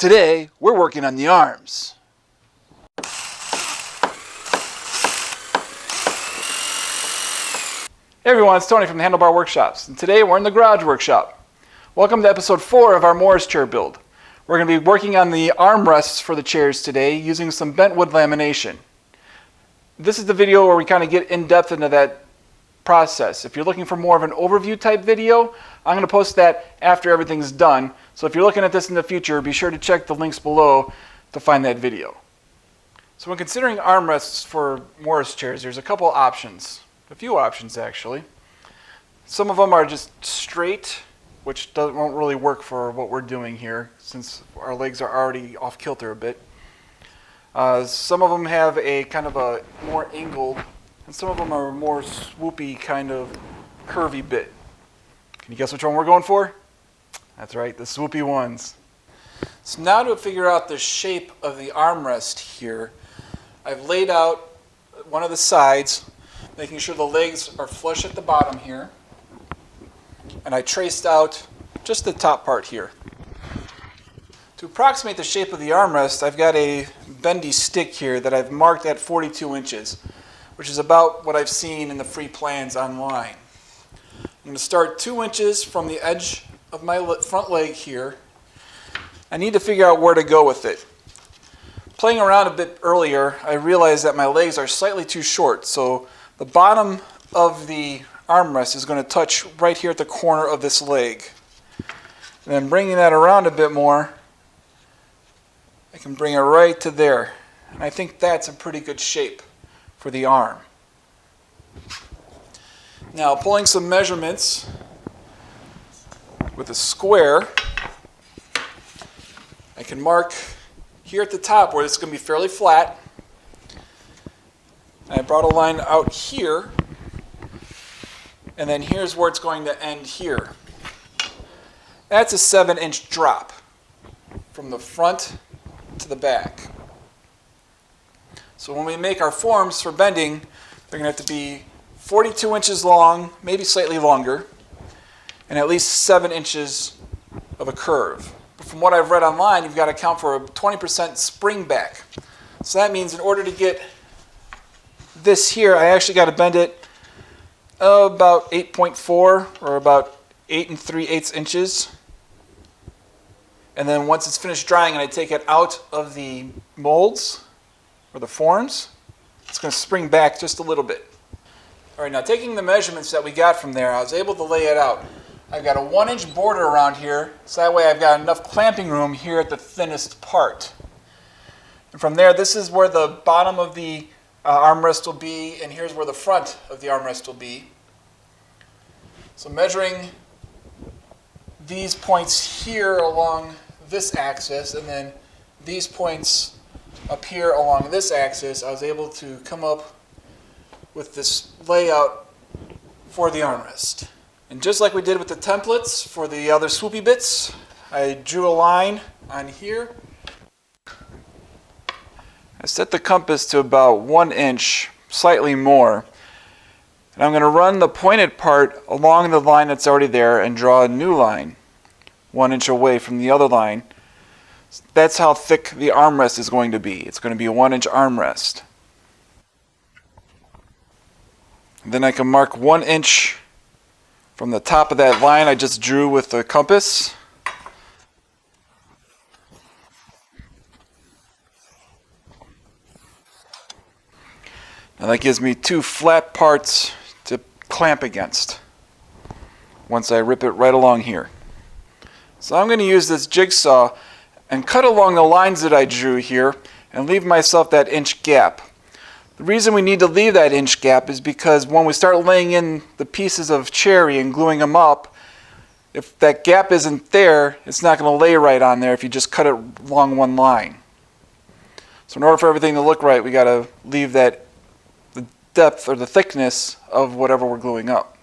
Today, we're working on the arms. Hey everyone, it's Tony from the Handlebar Workshops, and today we're in the garage workshop. Welcome to episode 4 of our Morris chair build. We're going to be working on the armrests for the chairs today using some bentwood lamination. This is the video where we kind of get in depth into that process. If you're looking for more of an overview type video, I'm going to post that after everything's done. So if you're looking at this in the future, be sure to check the links below to find that video. So when considering armrests for Morris chairs, there's a couple options. A few options actually. Some of them are just straight, which won't really work for what we're doing here since our legs are already off kilter a bit. Some of them have a kind of a more angled, and some of them are more swoopy kind of curvy bit. Can you guess which one we're going for? That's right, the swoopy ones. So now to figure out the shape of the armrest here, I've laid out one of the sides, making sure the legs are flush at the bottom here. And I traced out just the top part here. To approximate the shape of the armrest, I've got a bendy stick here that I've marked at 42 inches, which is about what I've seen in the free plans online. I'm going to start 2 inches from the edge of my front leg here. I need to figure out where to go with it. Playing around a bit earlier, I realized that my legs are slightly too short, so the bottom of the armrest is going to touch right here at the corner of this leg. And then bringing that around a bit more, I can bring it right to there. And I think that's a pretty good shape for the arm. Now pulling some measurements with a square, I can mark here at the top where it's going to be fairly flat. I brought a line out here, and then here's where it's going to end here. That's a 7-inch drop from the front to the back. So when we make our forms for bending, they're going to have to be 42 inches long, maybe slightly longer, and at least 7 inches of a curve. But from what I've read online, you've got to account for a 20% spring back. So that means in order to get this here, I actually got to bend it about 8.4 or about 8 3/8 inches. And then once it's finished drying and I take it out of the molds or the forms, it's going to spring back just a little bit. All right, now taking the measurements that we got from there, I was able to lay it out. I've got a 1-inch border around here, so that way I've got enough clamping room here at the thinnest part. And from there, this is where the bottom of the armrest will be, and here's where the front of the armrest will be. So measuring these points here along this axis, and then these points up here along this axis, I was able to come up with this layout for the armrest. And just like we did with the templates for the other swoopy bits, I drew a line on here. I set the compass to about 1 inch, slightly more. And I'm going to run the pointed part along the line that's already there and draw a new line 1 inch away from the other line. That's how thick the armrest is going to be. It's going to be a 1-inch armrest. Then I can mark 1 inch from the top of that line I just drew with the compass. Now that gives me 2 flat parts to clamp against once I rip it right along here. So I'm going to use this jigsaw and cut along the lines that I drew here and leave myself that inch gap. The reason we need to leave that inch gap is because when we start laying in the pieces of cherry and gluing them up, if that gap isn't there, it's not going to lay right on there if you just cut it along one line. So in order for everything to look right, we got to leave that the depth or the thickness of whatever we're gluing up.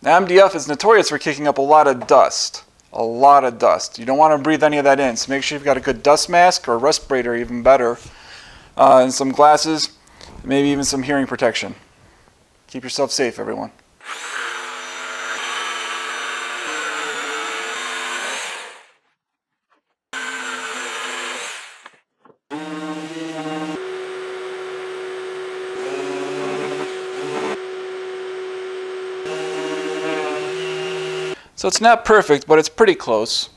Now MDF is notorious for kicking up a lot of dust. A lot of dust. You don't want to breathe any of that in, so make sure you've got a good dust mask or a respirator, even better. And some glasses, maybe even some hearing protection. Keep yourself safe, everyone. So it's not perfect, but it's pretty close.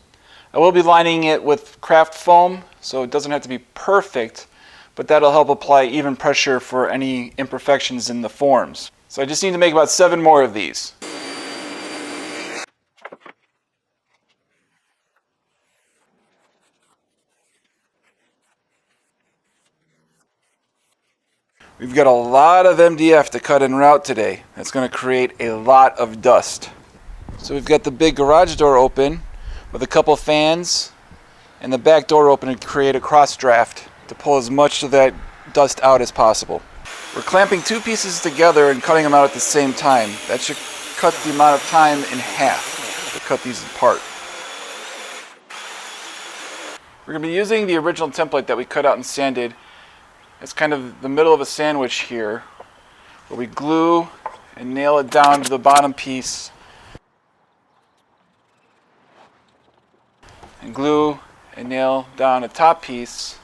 I will be lining it with craft foam, so it doesn't have to be perfect, but that'll help apply even pressure for any imperfections in the forms. So I just need to make about 7 more of these. We've got a lot of MDF to cut en route today. That's going to create a lot of dust. So we've got the big garage door open with a couple fans and the back door open to create a cross draft to pull as much of that dust out as possible. We're clamping 2 pieces together and cutting them out at the same time. That should cut the amount of time in half to cut these apart. We're going to be using the original template that we cut out and sanded. It's kind of the middle of a sandwich here, where we glue and nail it down to the bottom piece, and glue and nail down a top piece.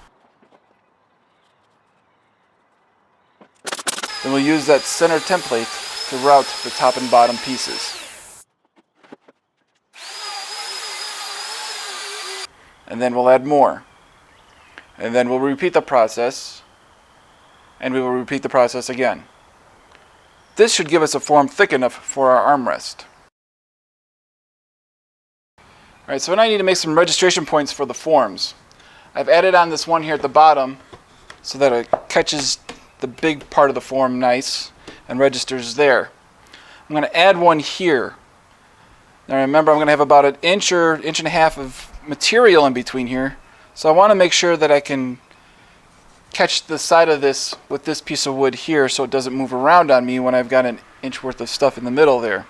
Then we'll use that center template to route the top and bottom pieces. And then we'll add more. And then we'll repeat the process. And we will repeat the process again. This should give us a form thick enough for our armrest. Alright, so now I need to make some registration points for the forms. I've added on this one here at the bottom so that it catches the big part of the form nice and registers there. I'm going to add one here. Now remember, I'm going to have about an inch or inch and a half of material in between here, so I want to make sure that I can catch the side of this with this piece of wood here so it doesn't move around on me when I've got an inch worth of stuff in the middle there.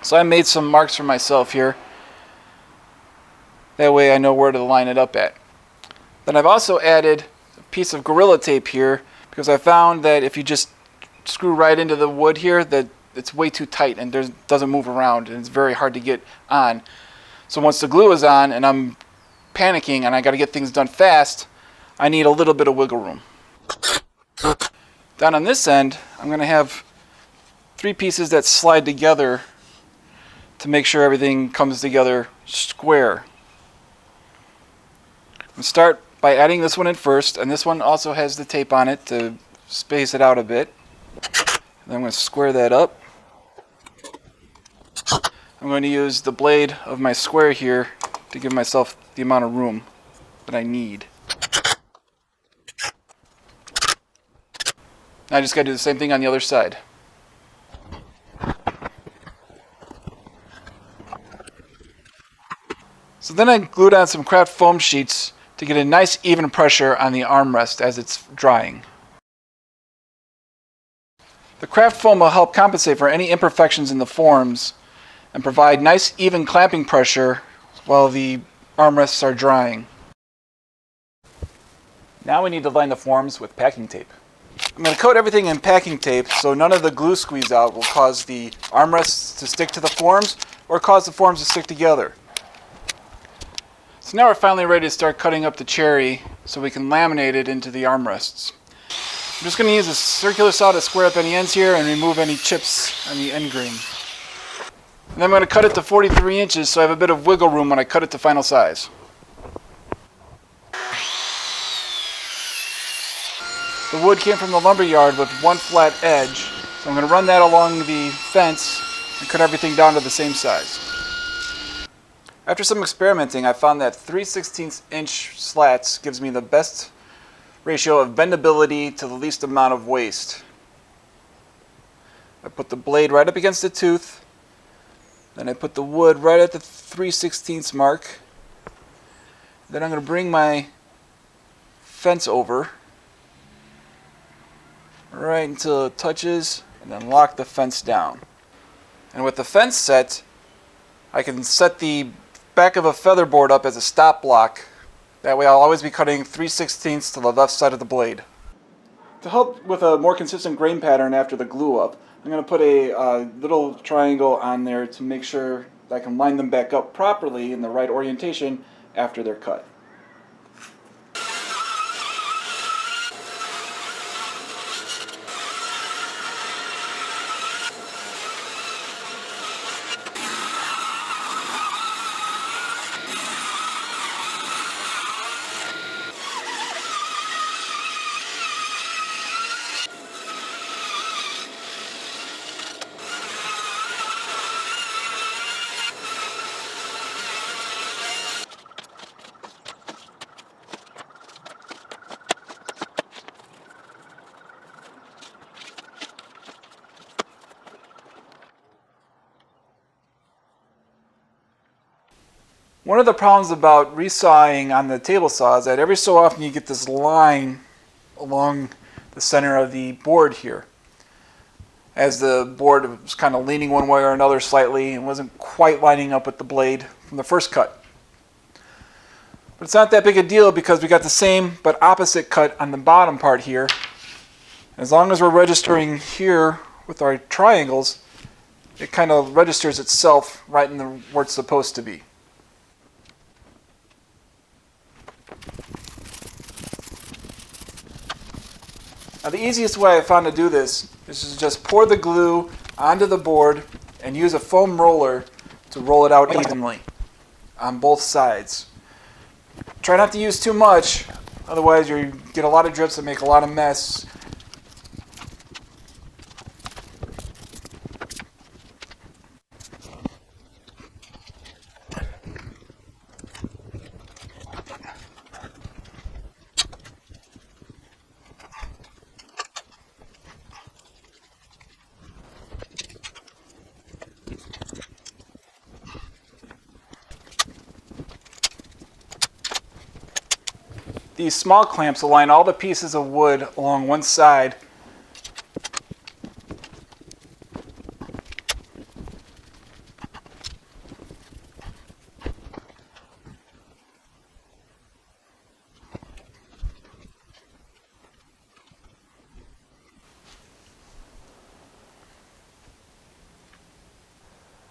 So I made some marks for myself here. That way I know where to line it up at. Then I've also added a piece of Gorilla Tape here because I found that if you just screw right into the wood here, that it's way too tight and doesn't move around and it's very hard to get on. So once the glue is on and I'm panicking and I got to get things done fast, I need a little bit of wiggle room. Down on this end, I'm going to have 3 pieces that slide together to make sure everything comes together square. We'll start by adding this one in first, and this one also has the tape on it to space it out a bit. And I'm going to square that up. I'm going to use the blade of my square here to give myself the amount of room that I need. Now I just got to do the same thing on the other side. So then I glued on some craft foam sheets to get a nice even pressure on the armrest as it's drying. The craft foam will help compensate for any imperfections in the forms and provide nice even clamping pressure while the armrests are drying. Now we need to line the forms with packing tape. I'm going to coat everything in packing tape so none of the glue squeeze out will cause the armrests to stick to the forms or cause the forms to stick together. So now we're finally ready to start cutting up the cherry so we can laminate it into the armrests. I'm just going to use a circular saw to square up any ends here and remove any chips on the end grain. And then I'm going to cut it to 43 inches so I have a bit of wiggle room when I cut it to final size. The wood came from the lumber yard with one flat edge, so I'm going to run that along the fence and cut everything down to the same size. After some experimenting, I found that 3/16 inch slats gives me the best ratio of bendability to the least amount of waste. I put the blade right up against the tooth, then I put the wood right at the 3/16 mark. Then I'm going to bring my fence over right until it touches and then lock the fence down. And with the fence set, I can set the back of a feather board up as a stop block. That way I'll always be cutting 3/16 to the left side of the blade. To help with a more consistent grain pattern after the glue up, I'm going to put a little triangle on there to make sure that I can line them back up properly in the right orientation after they're cut. One of the problems about resawing on the table saw is that every so often you get this line along the center of the board here, as the board was kind of leaning one way or another slightly and wasn't quite lining up with the blade from the first cut. But it's not that big a deal because we got the same but opposite cut on the bottom part here. As long as we're registering here with our triangles, it kind of registers itself right in where it's supposed to be. Now the easiest way I found to do this is to just pour the glue onto the board and use a foam roller to roll it out evenly on both sides. Try not to use too much, otherwise you get a lot of drips that make a lot of mess. These small clamps align all the pieces of wood along one side.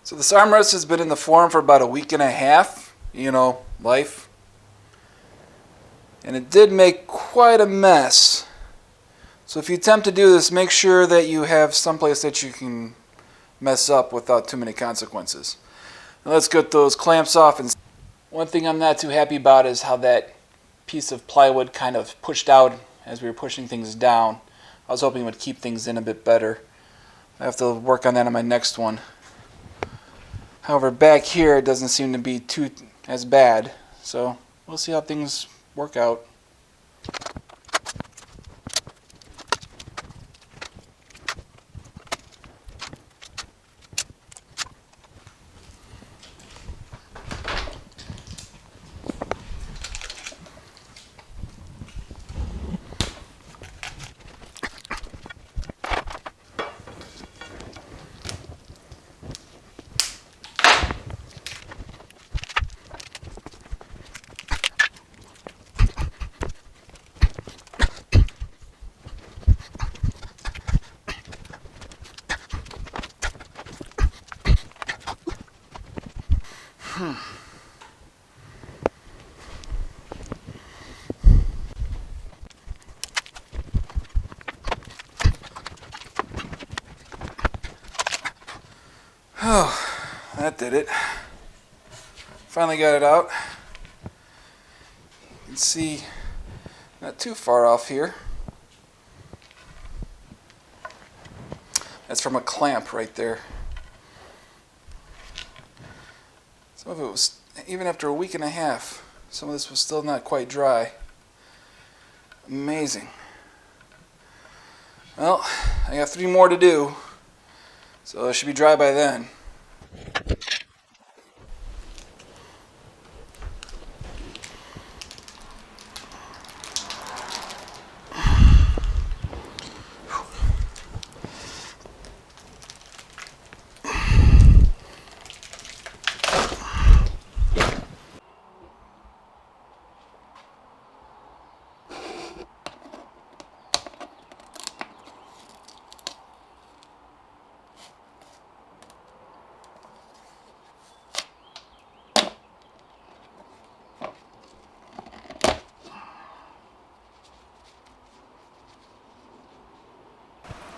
So this armrest has been in the form for about a week and a half, life. And it did make quite a mess. So if you attempt to do this, make sure that you have someplace that you can mess up without too many consequences. Now let's get those clamps off. And one thing I'm not too happy about is how that piece of plywood kind of pushed out as we were pushing things down. I was hoping it would keep things in a bit better. I have to work on that on my next one. However, back here it doesn't seem to be too as bad. So we'll see how things work out. Oh, that did it. Finally got it out. You can see not too far off here. That's from a clamp right there. Some of it was, even after a week and a half, some of this was still not quite dry. Amazing. Well, I got 3 more to do, so it should be dry by then.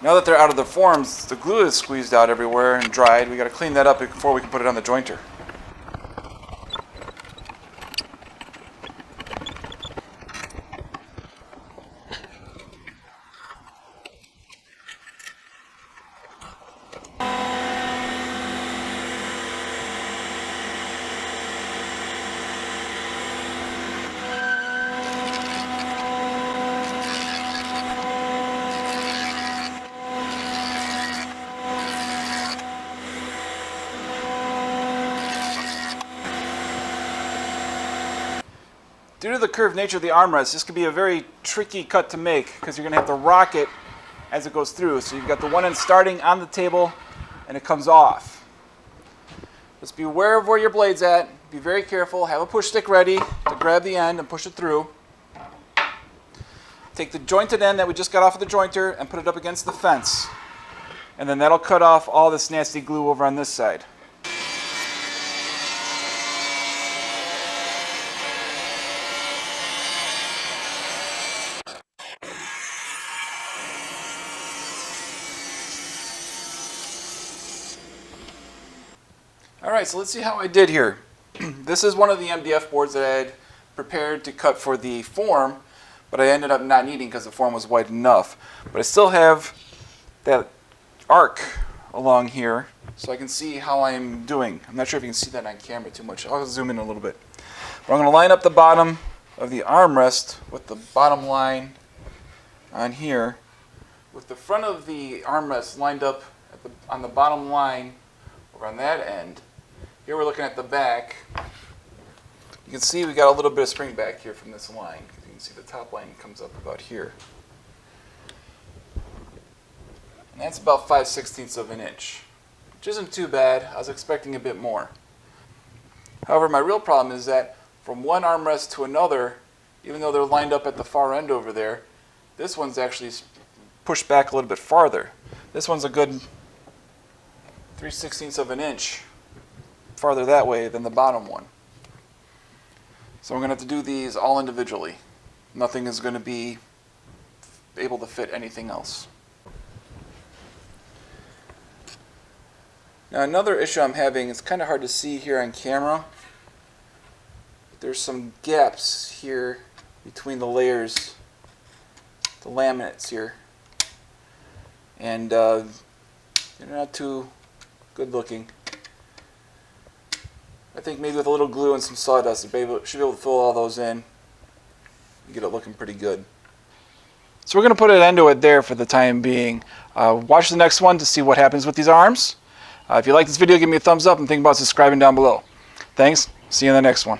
Now that they're out of the forms, the glue is squeezed out everywhere and dried. We got to clean that up before we can put it on the jointer. Due to the curved nature of the armrest, this could be a very tricky cut to make because you're going to have to rock it as it goes through. So you've got the one end starting on the table and it comes off. Just be aware of where your blade's at. Be very careful. Have a push stick ready to grab the end and push it through. Take the jointed end that we just got off of the jointer and put it up against the fence. And then that'll cut off all this nasty glue over on this side. Alright, so let's see how I did here. This is one of the MDF boards that I had prepared to cut for the form, but I ended up not needing because the form was wide enough. But I still have that arc along here so I can see how I'm doing. I'm not sure if you can see that on camera too much. I'll zoom in a little bit. But I'm going to line up the bottom of the armrest with the bottom line on here, with the front of the armrest lined up on the bottom line over on that end. Here we're looking at the back. You can see we got a little bit of spring back here from this line. You can see the top line comes up about here. And that's about 5/16 of an inch, which isn't too bad. I was expecting a bit more. However, my real problem is that from one armrest to another, even though they're lined up at the far end over there, this one's actually pushed back a little bit farther. This one's a good 3/16 of an inch farther that way than the bottom one. So I'm going to have to do these all individually. Nothing is going to be able to fit anything else. Now another issue I'm having, it's kind of hard to see here on camera. There's some gaps here between the layers, the laminates here. And they're not too good looking. I think maybe with a little glue and some sawdust, should be able to fill all those in and get it looking pretty good. So we're going to put an end to it there for the time being. Watch the next one to see what happens with these arms. If you like this video, give me a thumbs up and think about subscribing down below. Thanks. See you in the next one.